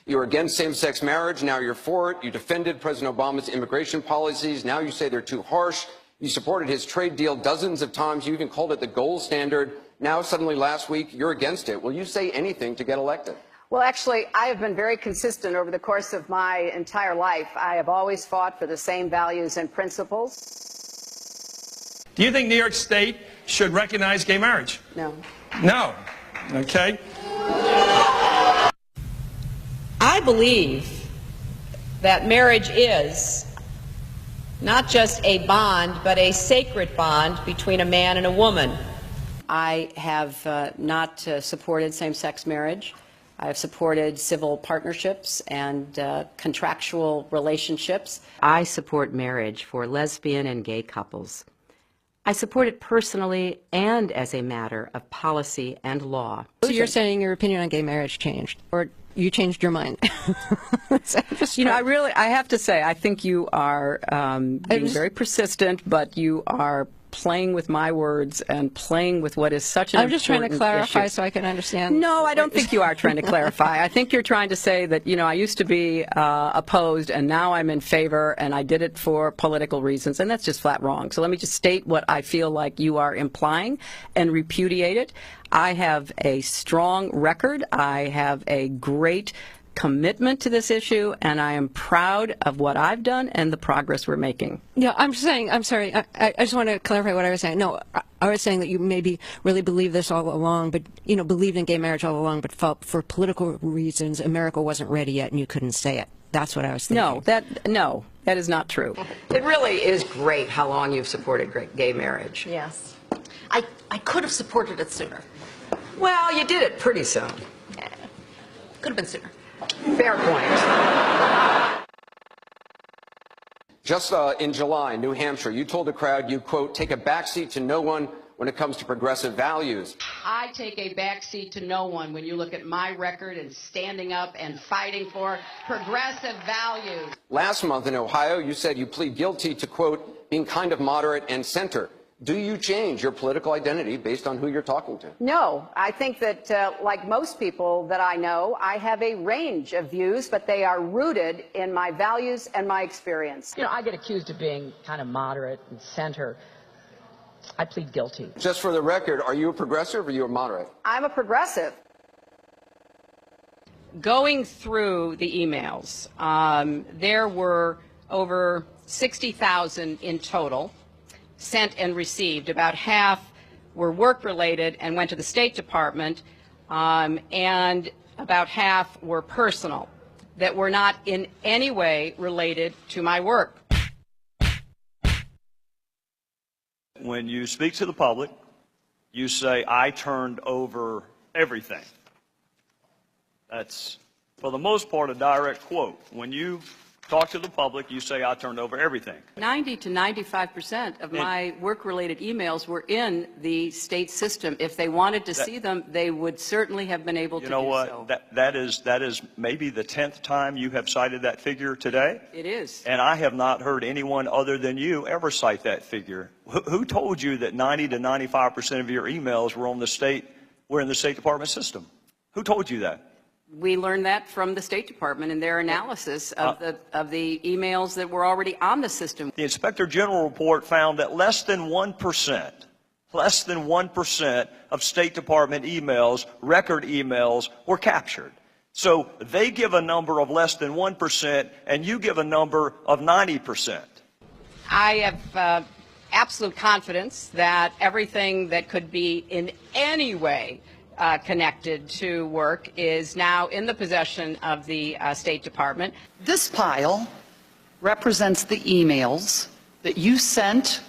You were against same-sex marriage, now you're for it. You defended President Obama's immigration policies, now you say they're too harsh. You supported his trade deal dozens of times. You even called it the gold standard. Now, suddenly last week, you're against it. Will you say anything to get elected? Well, actually, I have been very consistent over the course of my entire life. I have always fought for the same values and principles. Do you think New York State should recognize gay marriage? No. No. Okay. I believe that marriage is not just a bond, but a sacred bond between a man and a woman. I have not supported same-sex marriage. I have supported civil partnerships and contractual relationships. I support marriage for lesbian and gay couples. I support it personally and as a matter of policy and law. So you're saying your opinion on gay marriage changed, or you changed your mind? You know, I have to say, I think you are being very persistent, but you are playing with my words and playing with what is such an important issue. I'm just trying to clarify so I can understand. No, I don't think you are trying to clarify. I think you're trying to say that, you know, I used to be opposed and now I'm in favor and I did it for political reasons, and that's just flat wrong. So let me just state what I feel like you are implying and repudiate it. I have a strong record. I have a great commitment to this issue, and I am proud of what I've done and the progress we're making. Yeah, I'm saying, I'm sorry, I just want to clarify what I was saying. No, I was saying that you maybe really believed this all along, but, you know, believed in gay marriage all along, but felt for political reasons America wasn't ready yet and you couldn't say it. That's what I was thinking. No, that is not true. It really is great how long you've supported gay marriage. Yes. I could have supported it sooner. Well, you did it pretty soon. Could have been sooner. Fair point. Just in July in New Hampshire, you told the crowd you, quote, take a backseat to no one when it comes to progressive values. I take a backseat to no one when you look at my record and standing up and fighting for progressive values. Last month in Ohio, you said you plead guilty to, quote, being kind of moderate and center. Do you change your political identity based on who you're talking to? No, I think that, like most people that I know, I have a range of views, but they are rooted in my values and my experience. You know, I get accused of being kind of moderate and center. I plead guilty. Just for the record, are you a progressive or are you a moderate? I'm a progressive. Going through the emails, there were over 60,000 in total sent and received. About half were work-related and went to the State Department, and about half were personal, that were not in any way related to my work. When you speak to the public, you say, I turned over everything. That's, for the most part, a direct quote. When you talk to the public, you say, I turned over everything. 90 to 95% of my work-related emails were in the state system. If they wanted to see them, they would certainly have been able to do so. You know what? That is maybe the 10th time you have cited that figure today. It is. And I have not heard anyone other than you ever cite that figure. Who told you that 90 to 95% of your emails were in the State Department system? Who told you that? We learned that from the State Department in their analysis of the emails that were already on the system. The Inspector General report found that less than 1% of State Department emails, record emails, were captured. So they give a number of less than 1%, and you give a number of 90%. I have absolute confidence that everything that could be in any way connected to work is now in the possession of the State Department. This pile represents the emails that you sent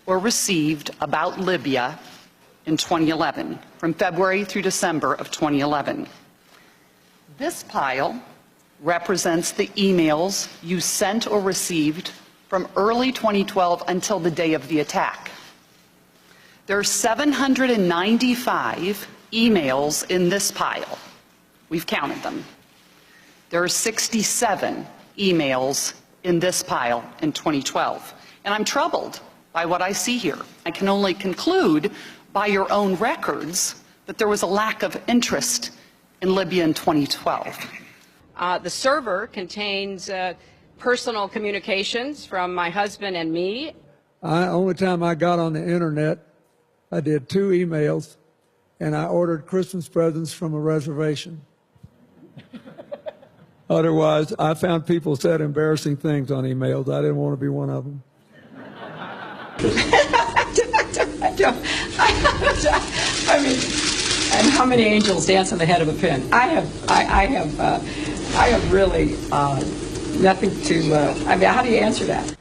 or received about Libya in 2011, from February through December of 2011. This pile represents the emails you sent or received from early 2012 until the day of the attack. There are 795 emails in this pile. We've counted them. There are 67 emails in this pile in 2012. And I'm troubled by what I see here. I can only conclude by your own records that there was a lack of interest in Libya in 2012. The server contains personal communications from my husband and me. Only time I got on the internet, I did 2 emails, and I ordered Christmas presents from a reservation. Otherwise, I found people said embarrassing things on emails. I didn't want to be one of them. I mean, and how many angels dance on the head of a pin? I have really nothing to. I mean, how do you answer that?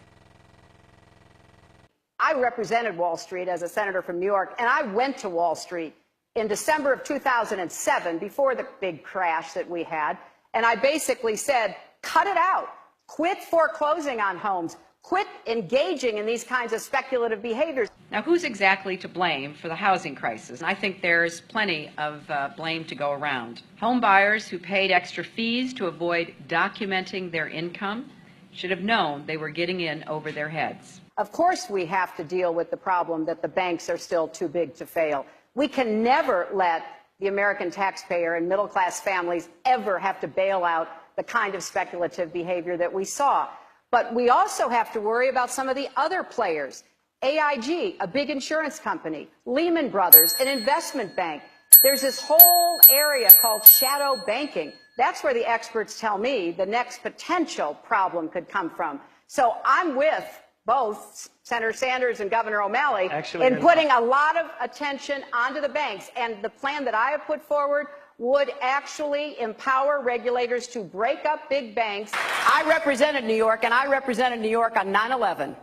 I represented Wall Street as a senator from New York, and I went to Wall Street in December of 2007, before the big crash that we had, and I basically said, cut it out. Quit foreclosing on homes. Quit engaging in these kinds of speculative behaviors. Now, who's exactly to blame for the housing crisis? I think there's plenty of blame to go around. Home buyers who paid extra fees to avoid documenting their income should have known they were getting in over their heads. Of course, we have to deal with the problem that the banks are still too big to fail. We can never let the American taxpayer and middle-class families ever have to bail out the kind of speculative behavior that we saw. But we also have to worry about some of the other players. AIG, a big insurance company, Lehman Brothers, an investment bank. There's this whole area called shadow banking. That's where the experts tell me the next potential problem could come from. So I'm with both Senator Sanders and Governor O'Malley in putting a lot of attention onto the banks. And the plan that I have put forward would actually empower regulators to break up big banks. I represented New York, and I represented New York on 9/11.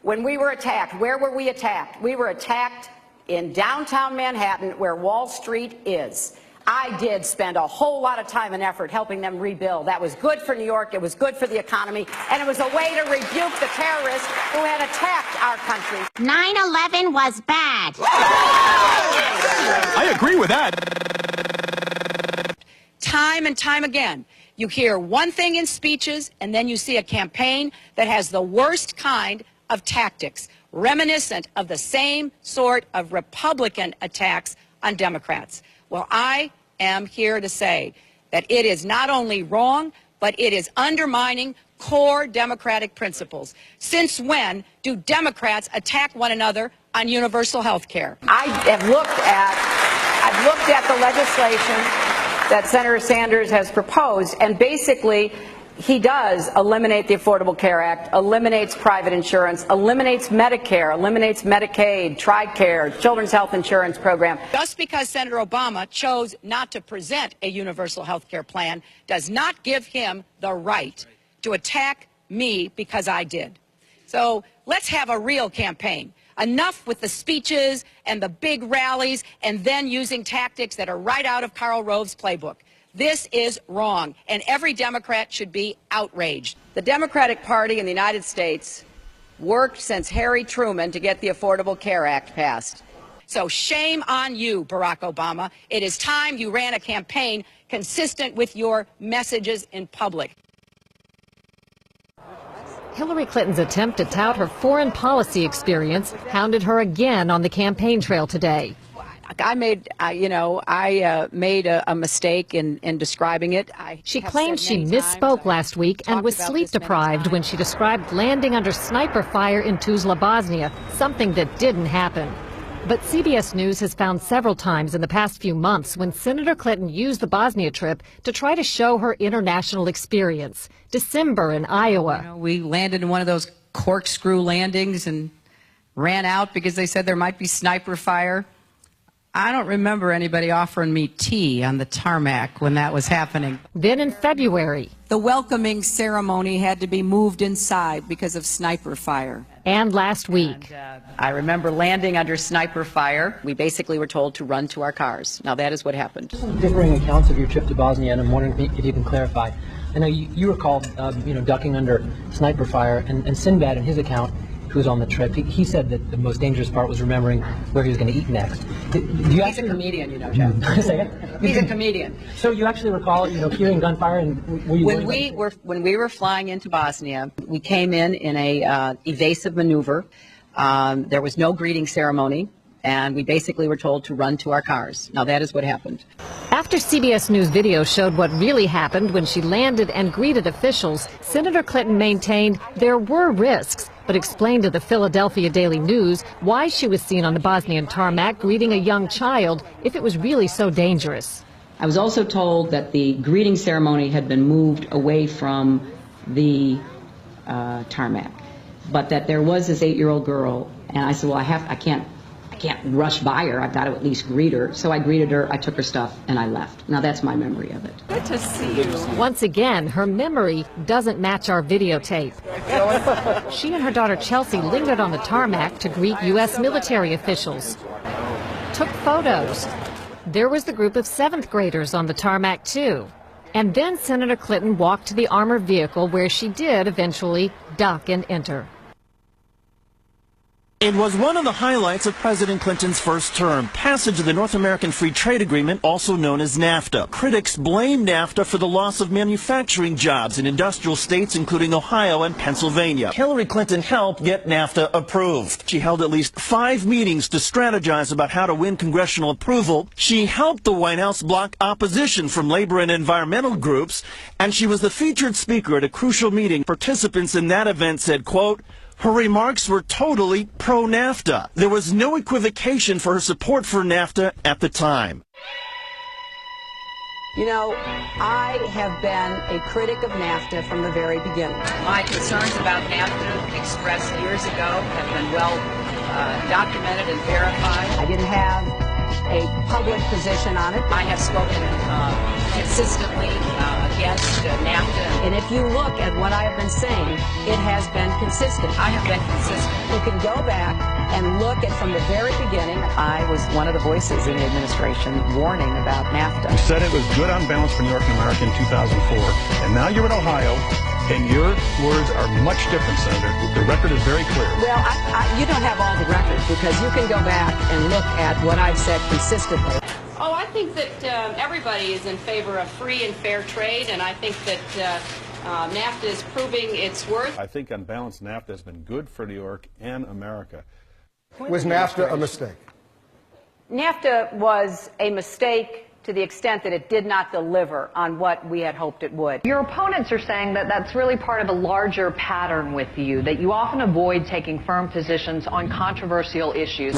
When we were attacked, where were we attacked? We were attacked in downtown Manhattan, where Wall Street is. I did spend a whole lot of time and effort helping them rebuild. That was good for New York, it was good for the economy, and it was a way to rebuke the terrorists who had attacked our country. 9/11 was bad. I agree with that. Time and time again, you hear one thing in speeches, and then you see a campaign that has the worst kind of tactics, reminiscent of the same sort of Republican attacks on Democrats. Well, I am here to say that it is not only wrong, but it is undermining core democratic principles. Since when do Democrats attack one another on universal health care? I've looked at the legislation that Senator Sanders has proposed, and basically he does eliminate the Affordable Care Act, eliminates private insurance, eliminates Medicare, eliminates Medicaid, TRICARE, Children's Health Insurance Program. Just because Senator Obama chose not to present a universal health care plan does not give him the right to attack me because I did. So let's have a real campaign. Enough with the speeches and the big rallies and then using tactics that are right out of Karl Rove's playbook. This is wrong, and every Democrat should be outraged. The Democratic Party in the United States worked since Harry Truman to get the Affordable Care Act passed. So shame on you, Barack Obama. It is time you ran a campaign consistent with your messages in public. Hillary Clinton's attempt to tout her foreign policy experience hounded her again on the campaign trail today. I made, made a mistake in describing it. She claimed she misspoke last week and was sleep deprived when she described landing under sniper fire in Tuzla, Bosnia, something that didn't happen. But CBS News has found several times in the past few months when Senator Clinton used the Bosnia trip to try to show her international experience. December in Iowa. We landed in one of those corkscrew landings and ran out because they said there might be sniper fire. I don't remember anybody offering me tea on the tarmac when that was happening. Then in February. The welcoming ceremony had to be moved inside because of sniper fire. And last week. I remember landing under sniper fire. We basically were told to run to our cars. Now that is what happened. Differing accounts of your trip to Bosnia, and I'm wondering if you can clarify. I know you recall, ducking under sniper fire, and Sinbad in his account, who was on the trip, he said that the most dangerous part was remembering where he was going to eat next. He's a comedian, Jeff. Say it? He's a comedian. So you actually recall, hearing gunfire, and were you when we were flying into Bosnia, we came in a evasive maneuver. There was no greeting ceremony. and we basically were told to run to our cars. Now, that is what happened. After CBS News video showed what really happened when she landed and greeted officials, Senator Clinton maintained there were risks, but explained to the Philadelphia Daily News why she was seen on the Bosnian tarmac greeting a young child if it was really so dangerous. I was also told that the greeting ceremony had been moved away from the tarmac, but that there was this 8-year-old girl, and I said, well, I can't rush by her. I've got to at least greet her. So I greeted her, I took her stuff, and I left. Now that's my memory of it. Good to see you. Once again, her memory doesn't match our videotape. She and her daughter Chelsea lingered on the tarmac to greet U.S. military officials. Took photos. There was the group of 7th graders on the tarmac, too. And then Senator Clinton walked to the armored vehicle where she did eventually duck and enter. It was one of the highlights of President Clinton's first term, passage of the North American Free Trade Agreement, also known as NAFTA. Critics blame NAFTA for the loss of manufacturing jobs in industrial states, including Ohio and Pennsylvania. Hillary Clinton helped get NAFTA approved. She held at least 5 meetings to strategize about how to win congressional approval. She helped the White House block opposition from labor and environmental groups, and she was the featured speaker at a crucial meeting. Participants in that event said, quote, her remarks were totally pro-NAFTA. There was no equivocation for her support for NAFTA at the time. You know, I have been a critic of NAFTA from the very beginning. My concerns about NAFTA expressed years ago have been well documented and verified. I didn't have a public position on it. I have spoken consistently against NAFTA. And if you look at what I have been saying, it has been consistent. I have been consistent. You can go back and look at from the very beginning. I was one of the voices in the administration warning about NAFTA. You said it was good on balance for New York and America in 2004, and now you're in Ohio, and your words are much different, Senator. The record is very clear. Well, you don't have all the records, because you can go back and look at what I've said consistently. Oh, I think that everybody is in favor of free and fair trade, and I think that NAFTA is proving its worth. I think on balance, NAFTA has been good for New York and America. Was NAFTA a mistake? NAFTA was a mistake to the extent that it did not deliver on what we had hoped it would. Your opponents are saying that that's really part of a larger pattern with you, that you often avoid taking firm positions on controversial issues.